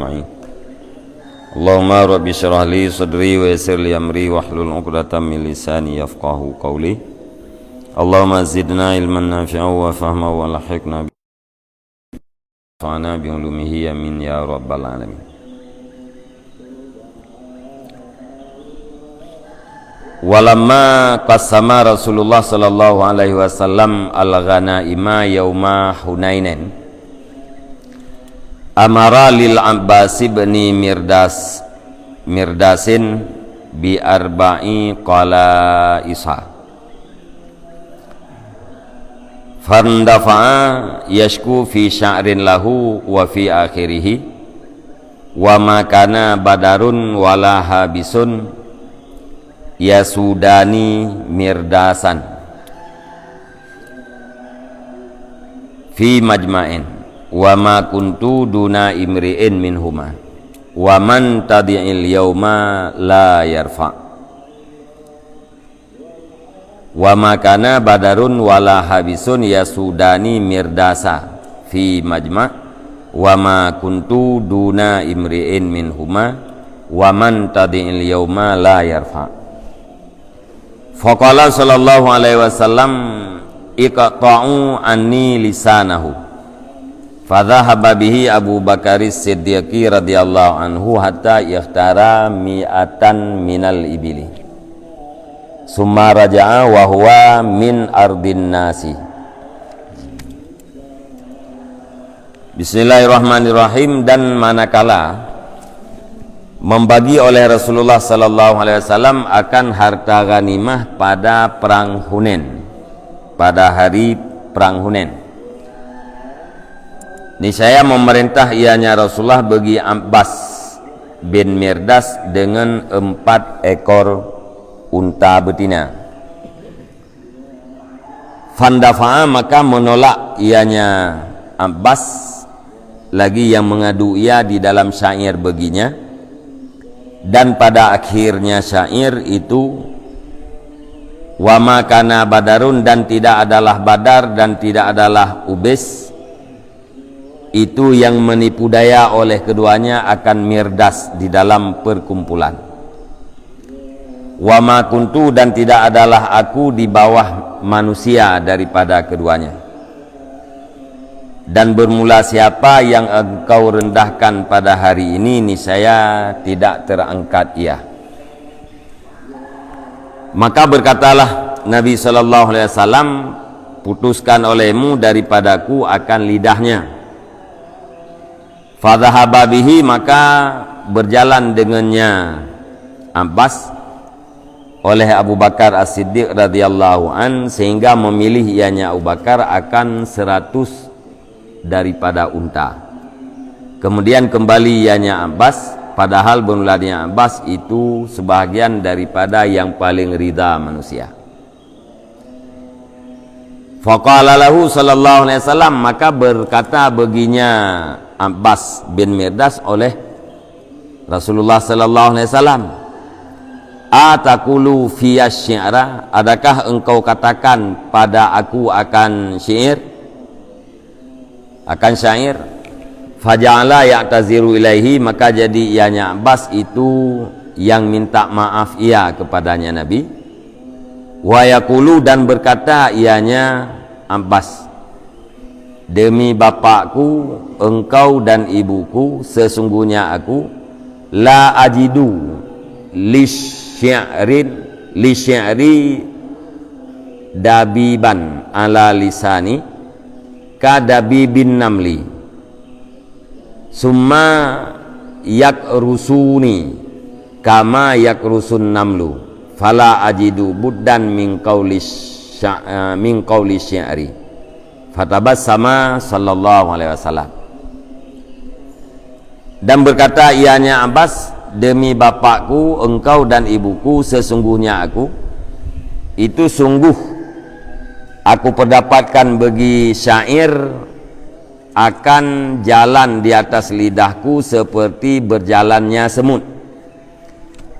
أجمعين. اللهم رب اشرح لي صدري ويسر لي أمري واحلل عقدة من لساني يفقهوا قولي. اللهم زدنا علما نافعا وفهما والحقنا بنفعنا بعلومه آمين يا رب العالمين. Walamma qasama Rasulullah sallallahu alaihi wasallam al-ghanaima yauma Hunainin amara lil Abbas ibn Mirdasin bi arba'i qala isa fandafa'a yashku fi sya'rin lahu wa fi akhirih wa ma kana badarun wala habisun yasudani mirdasan fi majma'in wa ma kuntu duna imri'in minhuma wa man tadi'il yawma la yarfa wa ma kana badarun wala habisun yasudani mirdasa fi majma' wa ma kuntu duna imri'in minhuma wa man tadi'il yawma la yarfa. Faqala sallallahu alaihi wasallam iqta'u anni lisanahu fadhahaba bihi Abu Bakar Siddiqi radhiyallahu anhu hatta ikhtara mi'atan minal ibili summa raja'a wa huwa min ardin nasi. Bismillahirrahmanirrahim. Dan manakala membagi oleh Rasulullah sallallahu alaihi wasallam akan harta ghanimah pada perang Hunain, pada hari perang Hunain, niscaya memerintah ianya Rasulullah bagi Abbas bin Mirdas dengan 4 ekor unta betina. Fandafa'a, maka menolak ianya Abbas lagi yang mengadu ia di dalam syair baginya. Dan pada akhirnya syair itu wa ma kana badarun, dan tidak adalah badar dan tidak adalah ubes, itu yang menipu daya oleh keduanya akan mirdas di dalam perkumpulan. Wa ma kuntu, dan tidak adalah aku di bawah manusia daripada keduanya. Dan bermula siapa yang engkau rendahkan pada hari ini, niscaya tidak terangkat ia. Maka berkatalah Nabi sallallahu alaihi wasallam, putuskan olehmu daripadaku akan lidahnya. Fadhahaba bihi, maka berjalan dengannya Abbas oleh Abu Bakar As-Siddiq radhiyallahu an, sehingga memilih ianya Abu Bakar akan 100 daripada unta. Kemudian kembali ianya Abbas, padahal bermulanya Abbas itu sebahagian daripada yang paling ridha manusia. Faqala lahu sallallahu alaihi wasallam, maka berkata baginya Abbas bin Mirdas oleh Rasulullah sallallahu alaihi wasallam, ataqulu fi asy-syi'ra, adakah engkau katakan pada aku akan syair? Akan syair. Faja'ala ya'taziru ilaihi, maka jadi ianya Abbas itu yang minta maaf ia kepadanya Nabi. Wa yaqulu, dan berkata ianya Abbas, demi bapakku, engkau dan ibuku, sesungguhnya aku la ajidu li syi'ri dabiban ala lisani kadabi bin namli summa yakrusuni kama yakrusun namlu fala ajidu buddan min qawli syi'ri fatabassama sallallahu alaihi wasallam. Dan berkata ianya Abbas, demi bapakku, engkau dan ibuku, sesungguhnya aku itu sungguh aku perdapatkan bagi syair akan jalan di atas lidahku seperti berjalannya semut.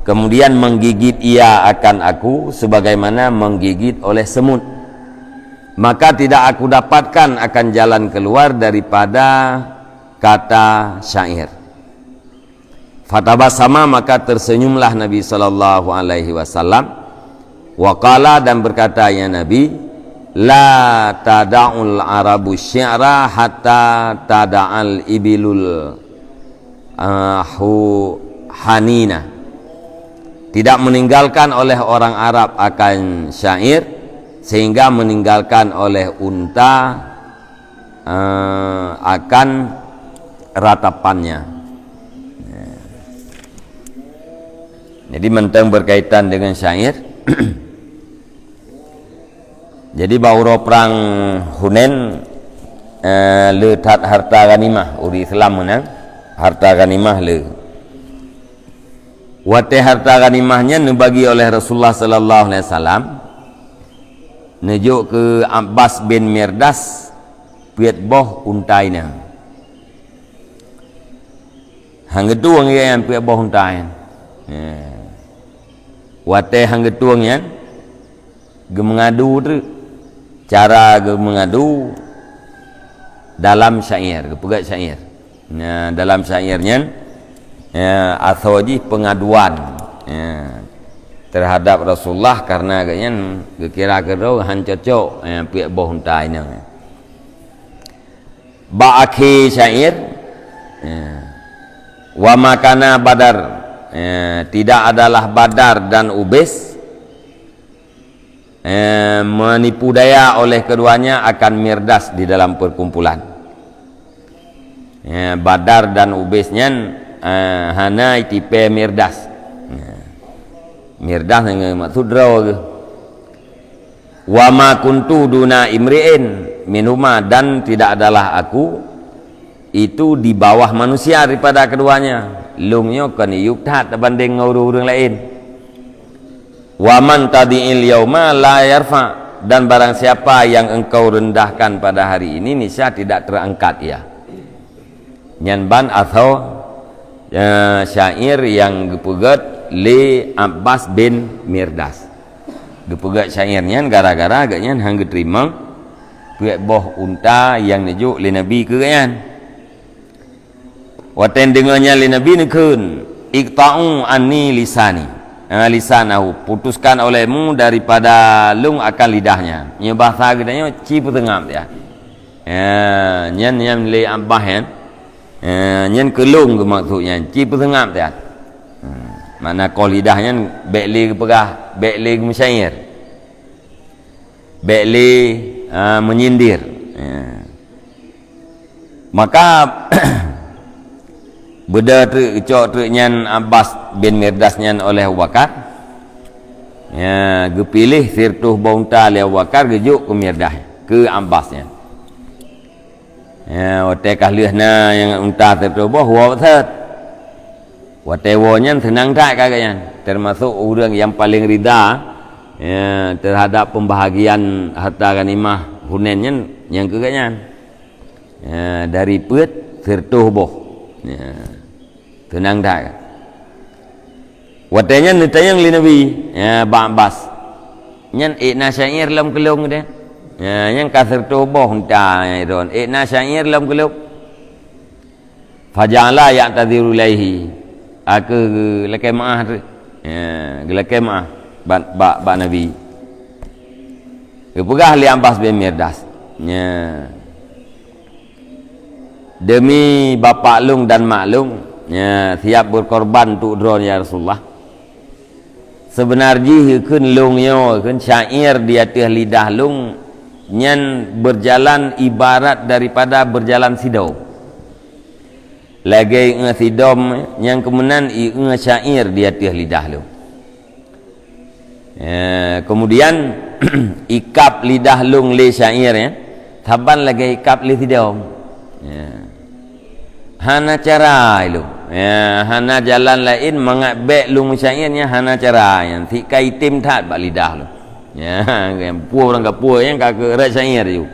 Kemudian menggigit ia akan aku sebagaimana menggigit oleh semut. Maka tidak aku dapatkan akan jalan keluar daripada kata syair. Fatabasama, maka tersenyumlah Nabi sallallahu alaihi wasallam. Wa qala, dan berkata ya Nabi, la tada'ul arabu syi'ra hatta tada'al ibilul hanina. Tidak meninggalkan oleh orang Arab akan syair sehingga meninggalkan oleh unta akan ratapannya. Jadi mentang berkaitan dengan syair. Jadi bauro perang Hunain letat harta ganimah uri Islam menang harta ganimah le. Wate harta ganimahnya dibagi oleh Rasulullah sallallahu alaihi wasallam. Nejuk ke Abbas bin Mirdas piat boh untaina. Hang getuang yang piat boh untain. Wate hang getuang yang gemengadu tu cara gemengadu dalam syair, gepegat syair. Nah, dalam syairnya athoji pengaduan terhadap Rasulullah karena agaknya kira kira han cocok piak boh untai ni. Ba'akhi syair wa makana Badar, tidak adalah Badar dan Ubais menipu daya oleh keduanya akan Mirdas di dalam perkumpulan. Badar dan Ubaisnya hana tipe Mirdas. Mirdas yang maksud draw ke. Wa ma kuntu duna imri'in minuma, dan tidak adalah aku itu di bawah manusia daripada keduanya. Lungnya kan yuktat banding orang lain. Wa man tadi'il yauma la yarfa, dan barang siapa yang engkau rendahkan pada hari ini niscaya tidak terangkat ya. Nyanban atau syair yang gepegat li Abbas bin Mirdas. Gepegat syairnya gara-gara agaknya hang diterima piak boh unta yang nejuk li Nabi ke kan. Waten dengannya li Nabi nekun iqta'u anni lisani, lisanahu, putuskan olehmu daripada lung akan lidahnya. Nya bahasa gedanya cipu tengam dia. Nyan li Abbas kan. Nyan kelung ke maksudnya cipu tengam dia. Mana kau lidahnya bekli pegah, bekli mensyair, bekli menyindir. Maka beda cok nyan Abbas bin Mirdas nyan oleh Abu Bakar. Gepilih sirtuh baunta oleh Abu Bakar gejuk ke Mirdas ke Abbasnya. Wate kahlihna yang unta sirtuh boh wa set. Wate wonya senang tak kagaknya, termasuk orang yang paling rida terhadap pembahagian harta ganimah Hunainnya yang kagaknya dari pet sirtuh boh. Tenang tak. Watanya nitayang li Nabi Abbas nyan ikna syair lam kelung dia. Yang kasar tu boh unta iron ikna syair lam kelung. Fajala ya'tadiru ilaihi, aku lekai maah tu. Lekai maah ba Nabi. Kepegah li Abbas bin Mirdas. Demi bapa lung dan mak lung, siap berkorban untuk drone ya Rasulullah. Sebenarnya kun lung yo kun syair di atas lidah lung nyan berjalan ibarat daripada berjalan sidau. Lagi sidom yang kemudian syair di atas lidah lung. Kemudian ikap lidah lung le syair ya. Taban lagi ikap le sidom. Hana cara itu, hana jalan lain mengabek lu syairnya hana cara yang tika itim tak bak lidah lu. Yang puas orang kapur yang kagak rak syair ju,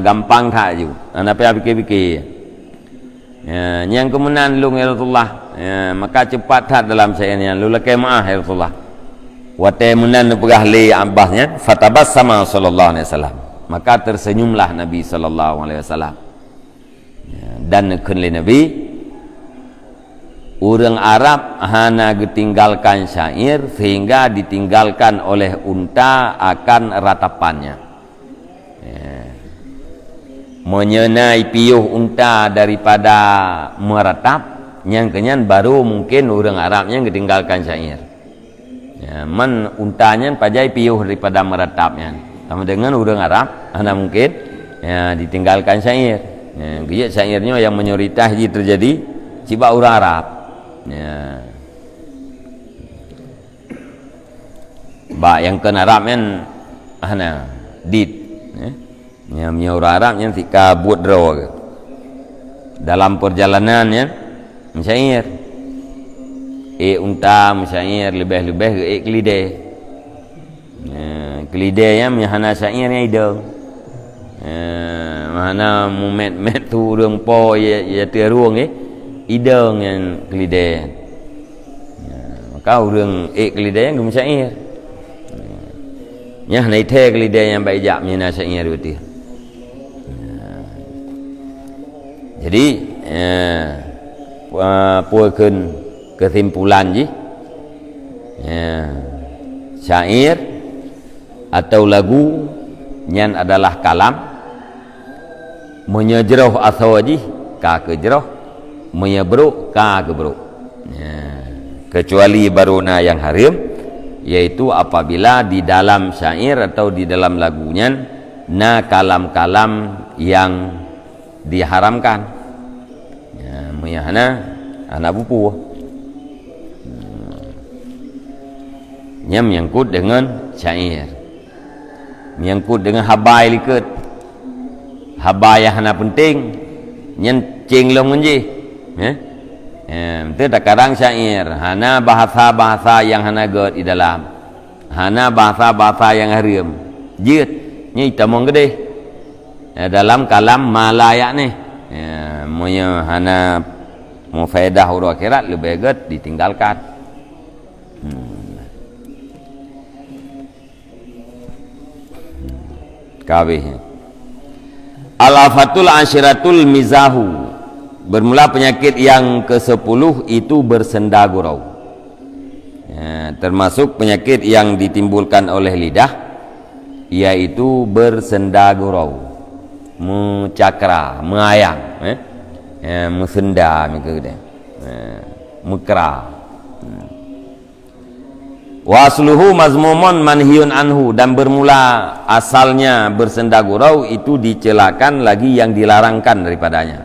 gampang tak ju. Anda payah fikir-fikir. Yang kemudian lu Rasulullah, maka cepat tak dalam syairnya. Lu lekai maah Rasulullah. Wate kemudian pegah li Abbasnya, fatabassama sallallahu alaihi wasallam. Maka tersenyumlah Nabi sallallahu alaihi wasallam. Dan nekun li Nabi orang Arab hana ditinggalkan syair sehingga ditinggalkan oleh unta akan ratapannya. Menyenai piuh unta daripada meratap, yang kenyan baru mungkin orang Arabnya ditinggalkan syair. Man untanya pajai piuh daripada meratapnya. Sama dengan orang Arab, hana mungkin ditinggalkan syair. Dia syairnya yang mayoritas terjadi cibak orang Arab. Ba yang kan Arab kan hana dit. Yang orang Arab yang tika buat draw dalam perjalanannya syair. Unta syair lebih-lebih kelide. Kelide yang hana syairnya ideng. Mana mumet tu urang po ya teruang ideng yang kelide. Maka urang kelide yang gum syair. Nya nai the kelide yang baik jak mina syair betul. Jadi puakeun kesimpulan syair atau lagu nyan adalah kalam menyejroh asawaji ka kejroh menyebruk ka gebruk, kecuali baruna yang haram, yaitu apabila di dalam syair atau di dalam lagunya kalam-kalam yang diharamkan. Meyahana anak bupu menyangkut dengan syair, menyangkut dengan habai liket, habai yang hana penting nyen cenglong menji itu tak kadang syair hana bahasa-bahasa yang hana god di dalam, hana bahasa-bahasa yang haram jit nyi tamong gede dalam kalam malayak ni. Monya hana mau faedah huru akhirat lebih baik ditinggalkan. Kabeh. Al-afatul asyiratul mizahu. Bermula penyakit yang ke-10 itu bersenda gurau. Termasuk penyakit yang ditimbulkan oleh lidah, yaitu bersenda gurau, mencakra, meayang, mesenda mekra. Wasluhu mazmumun manhiyun anhu, dan bermula asalnya bersenda gurau itu dicelakan lagi yang dilarangkan daripadanya.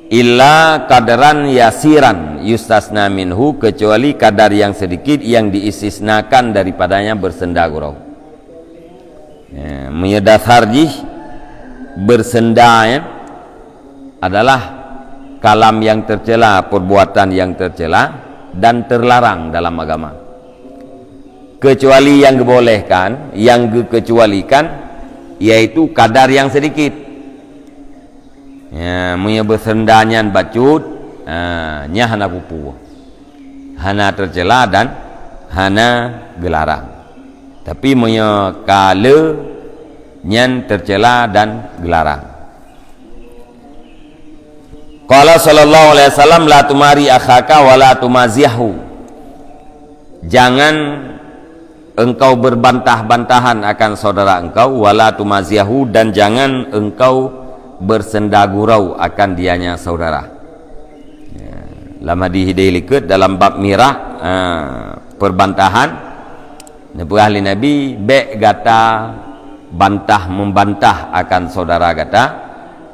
Illa kadaran yasiran yustasna minhu, kecuali kadar yang sedikit yang diistisnakan daripadanya bersenda gurau. Menyedasar bersenda adalah kalam yang tercela, perbuatan yang tercela dan terlarang dalam agama, kecuali yang dibolehkan, yang dikecualikan, yaitu kadar yang sedikit. Punya bersendanya bacut, nya hana pupu, hana tercela dan hana gelarang. Tapi punya kala nyan tercela dan gelarang. Qala sallallahu alaihi wasallam, la tumari akhaka wa la tumazihu. Jangan engkau berbantah-bantahan akan saudara engkau, wala tumazihu, dan jangan engkau bersenda gurau akan dianya saudara. Lama dihidayliket dalam bab mirah, perbantahan. Nabi ahli Nabi be gata bantah membantah akan saudara gata,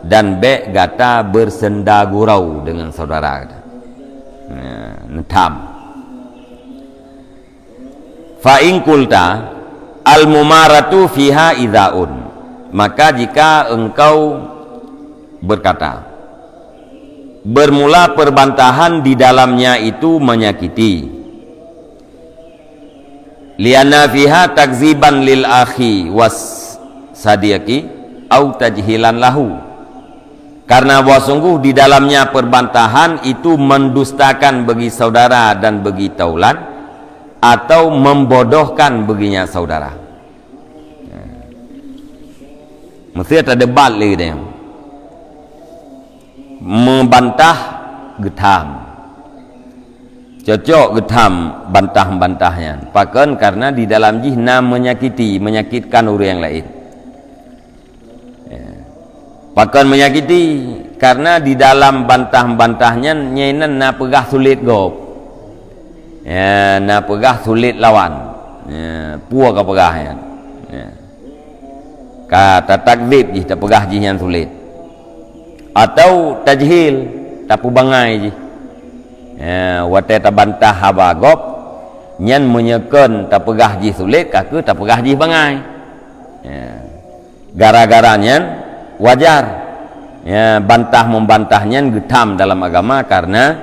dan be gata bersenda gurau dengan saudara gata. Netam. Fa in qulta al mumaratu fiha idzaun, maka jika engkau berkata bermula perbantahan di dalamnya itu menyakiti, lianna fiha takziban lil akhi was sadiqi au tajhilan lahu, karena bahwa sungguh di dalamnya perbantahan itu mendustakan bagi saudara dan bagi taulan, atau membodohkan baginya saudara. Mesti ada debat lagi dia. Membantah getam, cocok getam bantah-bantahnya pakan karena di dalam jihna menyakitkan orang yang lain. Pakan menyakiti karena di dalam bantah-bantahnya nyainan na pegah sulit gop. Ya, na pegah sulit lawan. Ya, puak ka pegah ya. Ya. Kata takdzib ji tak pegah ji yang sulit. Atau tajhil tak pubangai ji. Ya, wate ta bantah haba gop nyan menyekan tak pegah ji sulit kaku tak pegah ji bangai. Ya. Gara-garanya wajar ya, bantah membantahnya getam dalam agama karena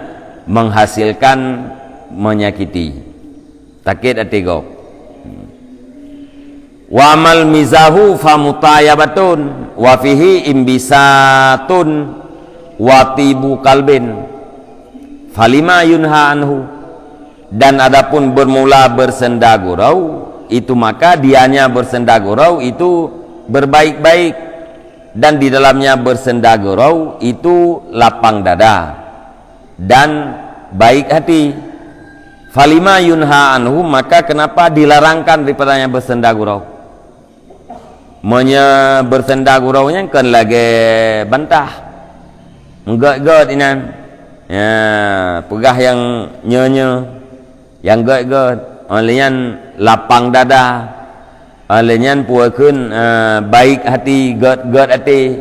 menghasilkan menyakiti sakit hati go. Wa amal mizahu fa mutayabatun wa fihi imbisatun wa tibu kalbin falima yunha anhu. Dan adapun bermula bersenda gurau itu maka dianya bersenda gurau itu berbaik-baik, dan di dalamnya bersenda gurau itu lapang dada dan baik hati. Falima yunha anhu, maka kenapa dilarangkan daripadanya bersenda gurau? Bersenda gurau nya kan lagi bantah enggak inan ya, pegah yang nyenye yang enggak olehnya lapang dada, alenya puakeun baik hati, god hati.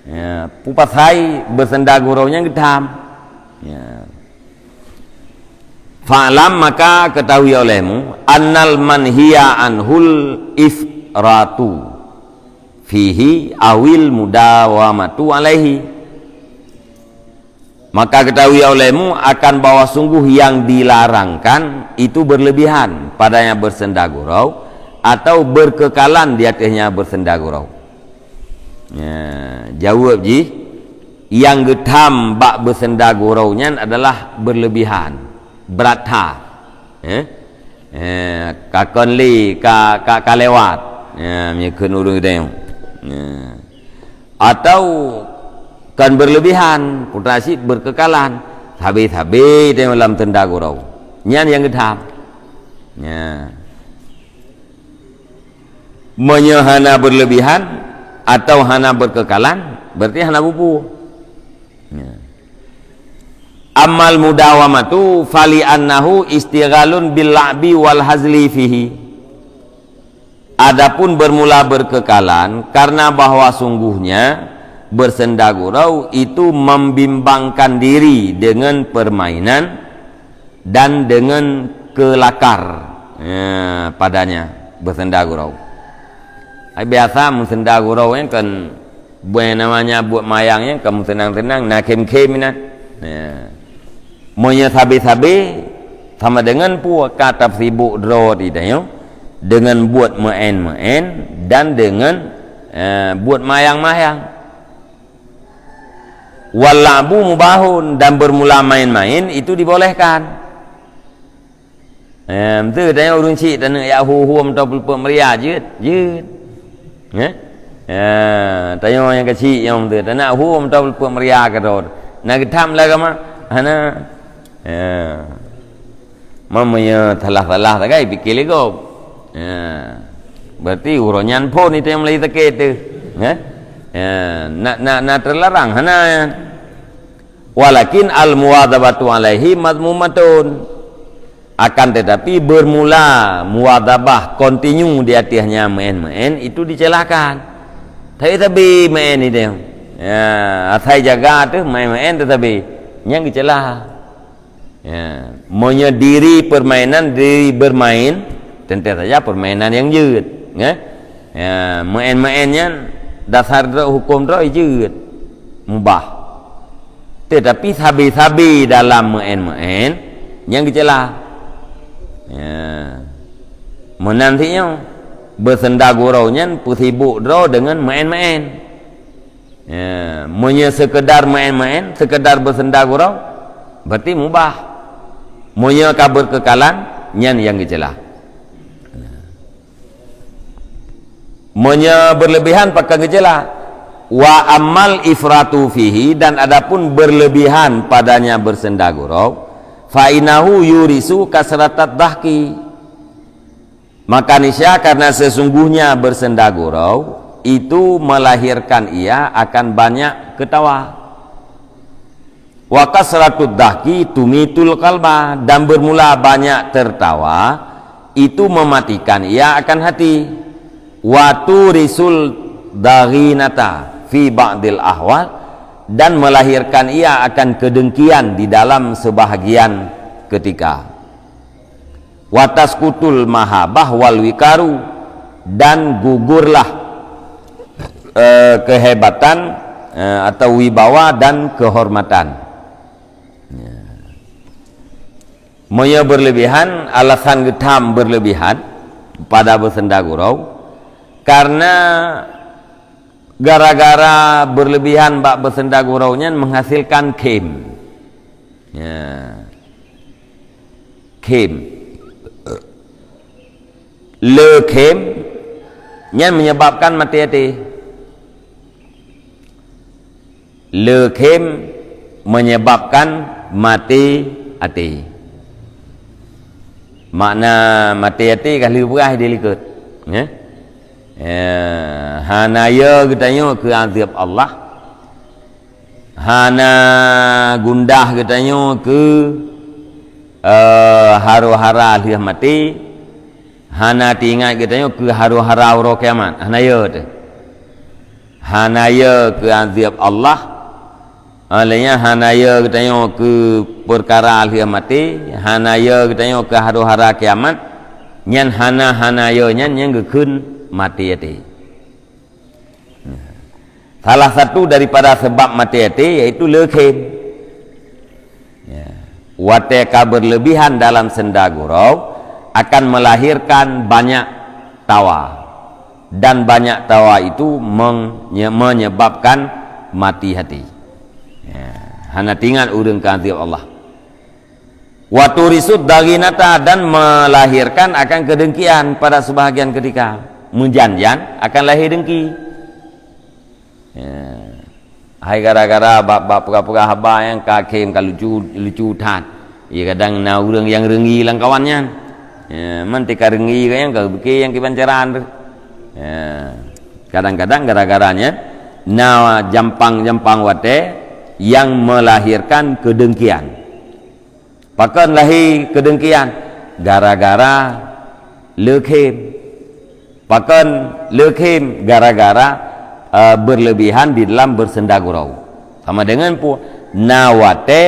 Ya, pupas hai bersenda gurau nya getam. Ya. Fa'lam, maka ketahui olehmu annal manhiya anhul ifratu fihi awil mudawamatu alaihi. Maka ketahui olehmu akan bahwa sungguh yang dilarangkan itu berlebihan padanya bersenda gurau atau berkekalan di atasnya bersenda gurau. Ya, jawab ji, yang getam bak bersenda guraunya adalah berlebihan, beratha. Kakon li ka lewat. Ya, menyekun urung itu. Ya. Atau kan berlebihan, putrasi berkekalan, habis-habis dalam tenda gurau. Nyan yang getam. Ya. Menyehana berlebihan atau hana berkekalan berarti hana bubu. Ya. Amal mudawamatu fali annahu istighalun bil la'bi wal hazli fihi. Adapun bermula berkekalan karena bahwa sungguhnya bersenda gurau itu membimbangkan diri dengan permainan dan dengan kelakar ya, padanya bersenda gurau. Biasa bersenda gurau yang kan buat namanya buat mayangnya kamu tenang-tenang nak kem-kem ini. Ya. Monya sabi-sabi sama dengan puak kata sibuk draw di dayo dengan buat main-main dan dengan buat mayang-mayang. Walabu mubahun, dan bermula main-main itu dibolehkan. Itu tanya urun cik tanya ya hu-hu atau pelupuk meriah jut. Tanya orang yang kecil yang tu tanya hu atau pelupuk meriah ke rod. Nak getam lah kama. Hana. Mamanya talah-talah tak kai pikir lego. Berarti uronyan pun itu yang mulai tekit tu. Nak terlarang hana. Walakin al muwadabatu alaihi madmumatun, akan tetapi bermula muwadabah continue di atasnya main-main itu dicelakan. Tapi main itu ya asai jaga tu main-main tetapi yang dicela. Ya, menyediri permainan diri bermain tentu saja permainan yang jut, ya. Ya, main-mainnya dasar hukum tu jut, mubah. Tetapi sabi-sabi dalam main-main yang dicela. Ya. Menantinya bersenda guraunya pusibuk draw dengan main-main. Ya, sekedar main-main, sekedar bersenda gurau berarti mubah. Monya kabur kekalan nyan yang dicela. Monya berlebihan pakai gejala. Wa amal ifratu fihi, dan adapun berlebihan padanya bersenda gurau fa inahu yurisu kasratat dahki, maka niscaya karena sesungguhnya bersenda gurau itu melahirkan ia akan banyak ketawa. Wa kasratud dahki tumitul qalba, dan bermula banyak tertawa itu mematikan ia akan hati. Wa turisul daghinata fi ba'dil ahwal, dan melahirkan ia akan kedengkian di dalam sebahagian ketika. Wataskutul mahabah wal wikaru, dan gugurlah kehebatan atau wibawa dan kehormatan. Moya berlebihan, alasan getam berlebihan pada bersenda gurau, karena gara-gara berlebihan bak bersenda guraunya menghasilkan kem. Kem. Kem nya menyebabkan mati hati. Kem menyebabkan mati hati. Makna mati hati kali berah dilikut. Hanaya katanya ke azab Allah, hana gundah katanya ke haru-hara lihat mati, hana tinggal katanya ke haru-hara uro kiamat. Hanaya tu, hanaya ke azab Allah, alanya hanaya katanya ke perkara lihat mati, hanaya katanya ke haru-hara kiamat, nyan hanaya nyan yang gekun mati hati. Salah satu daripada sebab mati hati yaitu lekem. Wateka berlebihan dalam senda gurau akan melahirkan banyak tawa, dan banyak tawa itu menyebabkan mati hati. Hana tinggal urang ke azab Allah. Waturisud daginata, dan melahirkan akan kedengkian pada sebahagian ketika. Menjanjan akan lahir dengki. Hai gara-gara bab pura-pura haba yang kakem lucu tat. Ya kadang na urang yang rengi lang kawannya. Mantika rengi yang ke beki yang kibancaran. Kadang-kadang gara-garanya na jampang wate yang melahirkan kedengkian. Pakan lahir kedengkian gara-gara lekem. Pakan lekem gara-gara berlebihan di dalam bersenda gurau. Sama dengan nawate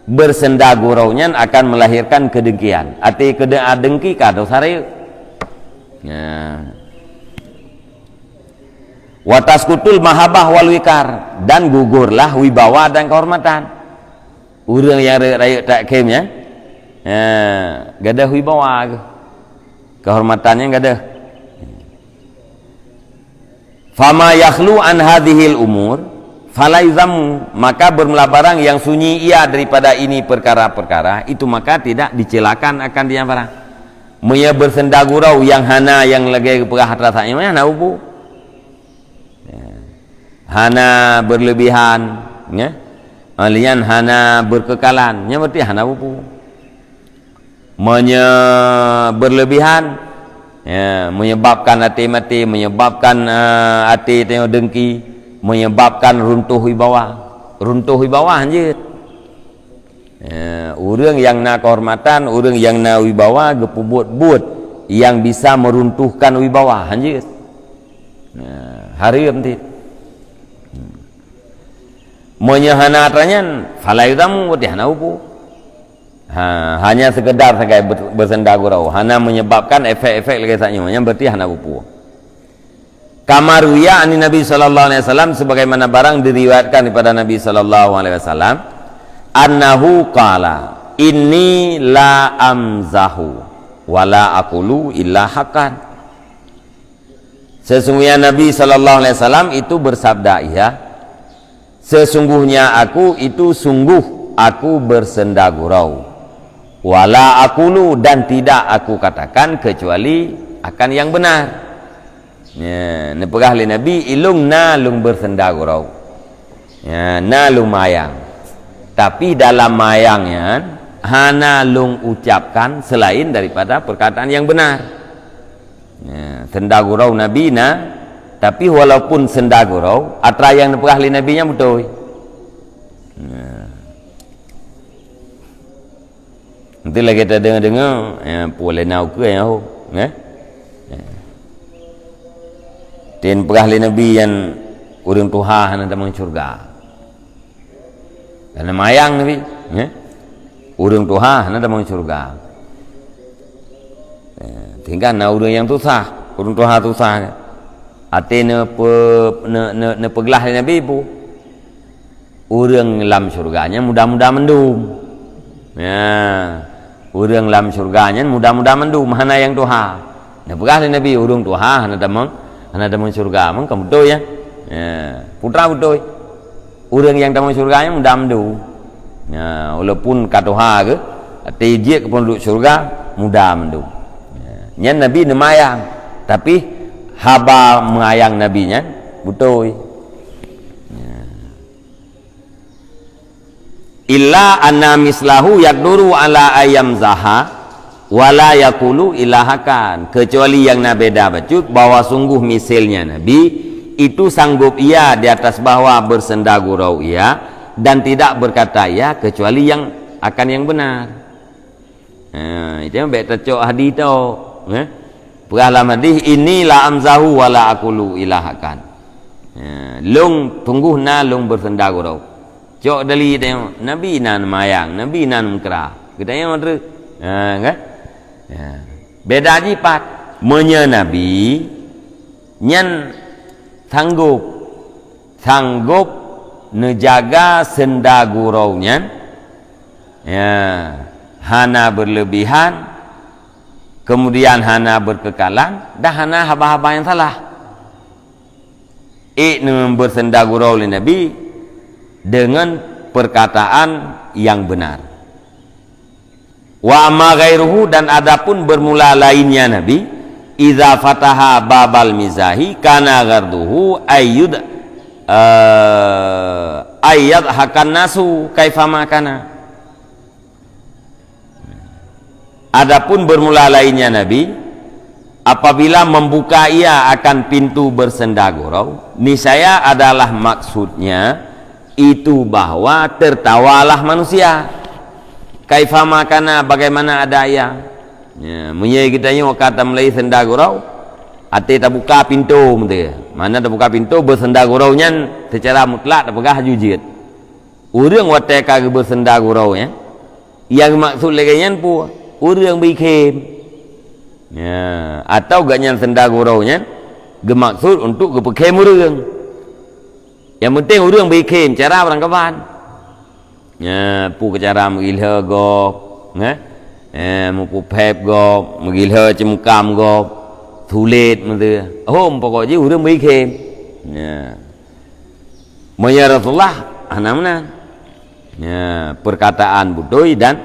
bersenda guraunya akan melahirkan kedengkian. Arti dengki kado sare. Wataskutul mahabah wal wikar, dan gugurlah wibawa dan kehormatan. Urang yang raya tak kemnya, gada wibawa, kehormatannya gada. Fama yakhlu an hadhil umur falaizamu, maka bermula barang yang sunyi ia daripada ini perkara-perkara itu, maka tidak dicelakan akan dia barang. Meya bersenda gurau yang hana yang lagi perah rasanya mana ubu, hana berlebihan, alian hana berkekalan, nya berarti hana ubu. Meya berlebihan menyebabkan hati mati, menyebabkan hati tengok dengki, menyebabkan runtuh wibawa anjir. Orang yang nak kehormatan, orang yang nak wibawa gepubut-but yang bisa meruntuhkan wibawa anjir. Hari nanti menyahana atranya falaidamu wadihana upu. Hanya sekedar sebagai bersenda gurau, hanya menyebabkan efek-efek lagi saknya, berarti hana upu. Kamaruya ani Nabi sallallahu alaihi wasallam, sebagaimana barang diriwayatkan daripada Nabi sallallahu alaihi wasallam, annahu qala inni la amzahu wala aqulu illa haqqan. Sesungguhnya Nabi sallallahu alaihi wasallam itu bersabda, ya, sesungguhnya aku itu sungguh aku bersenda gurau, wala aqulu, dan tidak aku katakan kecuali akan yang benar. Nepegah li Nabi ilung nalung bersenda gurau, nalung mayang, tapi dalam mayangnya hana lung ucapkan selain daripada perkataan yang benar. Sendagurau Nabi na, tapi walaupun sendagurau atra yang nepahli Nabi nya betul. Nanti lagi kita dengar-dengar boleh nau ke yang ho, dan perahli Nabi yang urang Tuhan ada mang surga. Dan mayang Nabi, urang Tuhan ada mang surga. Tinggal na urang yang susah, urang Tuhan susah. Ate ne pegelah Nabi bu, urang lam surganya mudah-mudah mendum. Urang lam surganya mudah-mudah mendum mana yang Tuhan. Nah pegelah Nabi urang Tuhan ada mang surga, mang kamu betul ya. Putra betul. Urang yang dalam surganya mudah mendum. Walaupun katoha ke, tejik ke penduduk surga mudah mendum. Nyan Nabi nemayang, tapi haba mengayang Nabi nya betul. Illa anna mislahu yaqduru ala ayam zaha wala yaqulu ilahakan, kecuali yang beda bacut bahwa sungguh misalnya Nabi itu sanggup ia di atas bawah bersendagurau ia dan tidak berkata ia kecuali yang akan yang benar. Itu yang baik tercok hadis tu. Peralam hadis inilah amzahu wala aqulu ilahakan. Long tunggu na long bersendagurau. Cok dali tengok Nabi nan mayang, Nabi nan mengkera. Kita yang mana? Kan? Beda jipat. Menya Nabi nyan sanggup menjaga sendaguraunya, hana berlebihan, kemudian hana berkekalan, dah hana haba-haba yang salah. Bersendagurau oleh Nabi dengan perkataan yang benar. Wa amma ghairuhu, dan adapun bermula lainnya Nabi, idza fataha babal mizahi kana gharduhu ayyud hakan nasu kaifama kana. Adapun bermula lainnya Nabi apabila membuka ia akan pintu bersendagurau, niscaya adalah maksudnya itu bahwa tertawalah manusia. Kaifama kana, bagaimana ada ia. Menyai kita ni kata Melayu sendagurau, ate tak buka pintu dia. Mana tak buka pintu bersendagurau nya secara mutlak tak pegah jujit. Urang watai kagak bersendagurau nya. Yang maksud lagi nya pu urang bikin. Atau gaknya sendagurau nya gemaksud untuk gepekem urang. Yang penting urang bikin cara orang kawan. Pu cara mengilha go, muku pep go, mengilha cemukam go, tulit mende. Pokoknya urang bikin. Maya Rasulullah mana? Perkataan budoi dan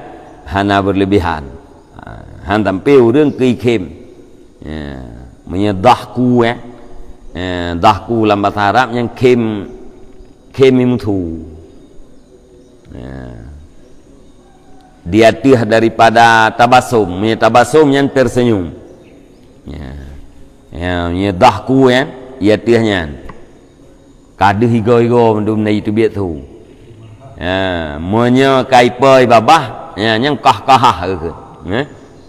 hana berlebihan. Han tampi urang kikim. Menyedahku dahku dalam bahasa Arab yang kemimtu. Dia tih daripada tabasum, tabasum yang tersenyum. Dahku ia tihnya. Kadu higo-higo mendum na itu biat tu. Monya kaipai babah, yang kah-kah ke.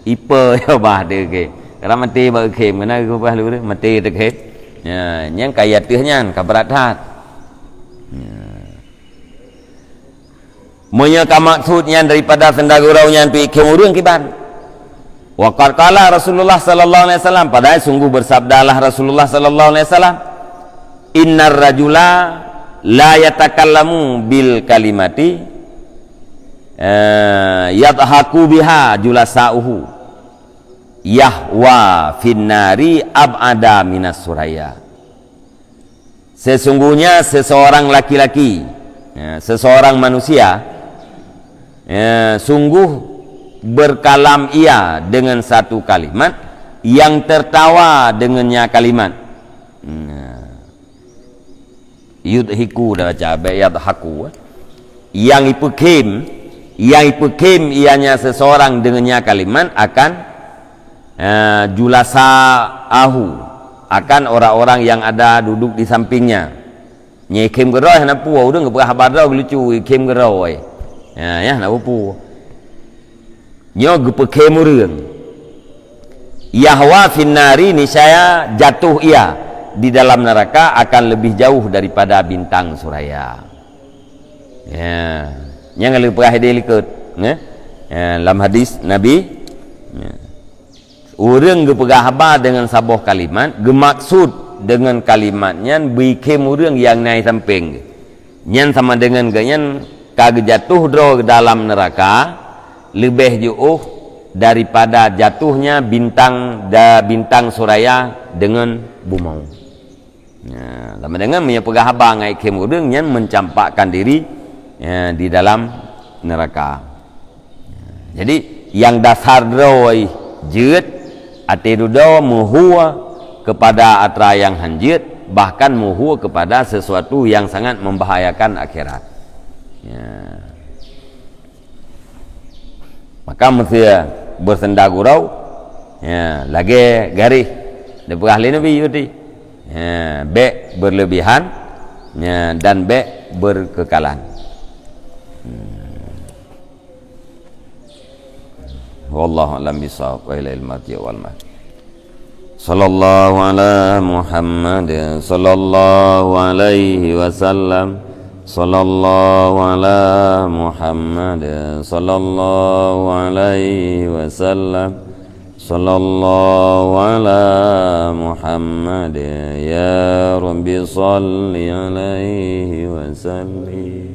Ipa babah de ke. Kalau mati ba kem kena ku bah lu mati de ke. Yang kaya tihnya kabarat hat. Monya maksudnya daripada sendagurau nya pi kemurung kiban. Wa qala Rasulullah sallallahu alaihi wasallam, padahal sungguh bersabdalah Rasulullah sallallahu alaihi wasallam, innar rajula la yatakallamu bil kalimati yadhaku biha julasauhu yahwa finnari ab'ada minas suraya. Sesungguhnya seseorang laki-laki, seseorang manusia, sungguh berkalam ia dengan satu kalimat yang tertawa dengannya kalimat. Yudhiku dah baca yadhaku, yang ipukim yang ipekim ianya seseorang dengannya kalimat akan julasa ahu, akan orang-orang yang ada duduk di sampingnya. Nyekim geroy hana pu udah ngepegah habar lucu ikim geroy. Ya na pu. Nyo gepekem urang. Yahwa finnari ni saya jatuh ia di dalam neraka akan lebih jauh daripada bintang suraya. Ya. Yang lebih perhatian ikut, dalam hadis Nabi, orang gepegah haba dengan sabuh kalimat, gemaksud dengan kalimatnya bikin orang yang naik samping, yang sama dengan ganyan kagak jatuh dro dalam neraka lebih jauh daripada jatuhnya bintang suraya dengan bumau. Ya, sama dengan menyepegah haba ngai kem orang yang mencampakkan diri di dalam neraka. Jadi yang dasar droi jeut ate dudo muhua kepada atra yang hanjeut, bahkan muhua kepada sesuatu yang sangat membahayakan akhirat. Maka mesti bersenda gurau lagi garis depegah le nabi yuti be berlebihan dan be berkekalan. Wallahu a'lam bishawab wa ilal marji wal ma'ad. Sallallahu ala Muhammad sallallahu alaihi wasallam. Sallallahu ala Muhammad sallallahu alaihi wasallam. Sallallahu ala Muhammad ya Rabbi salli alaihi wasallim.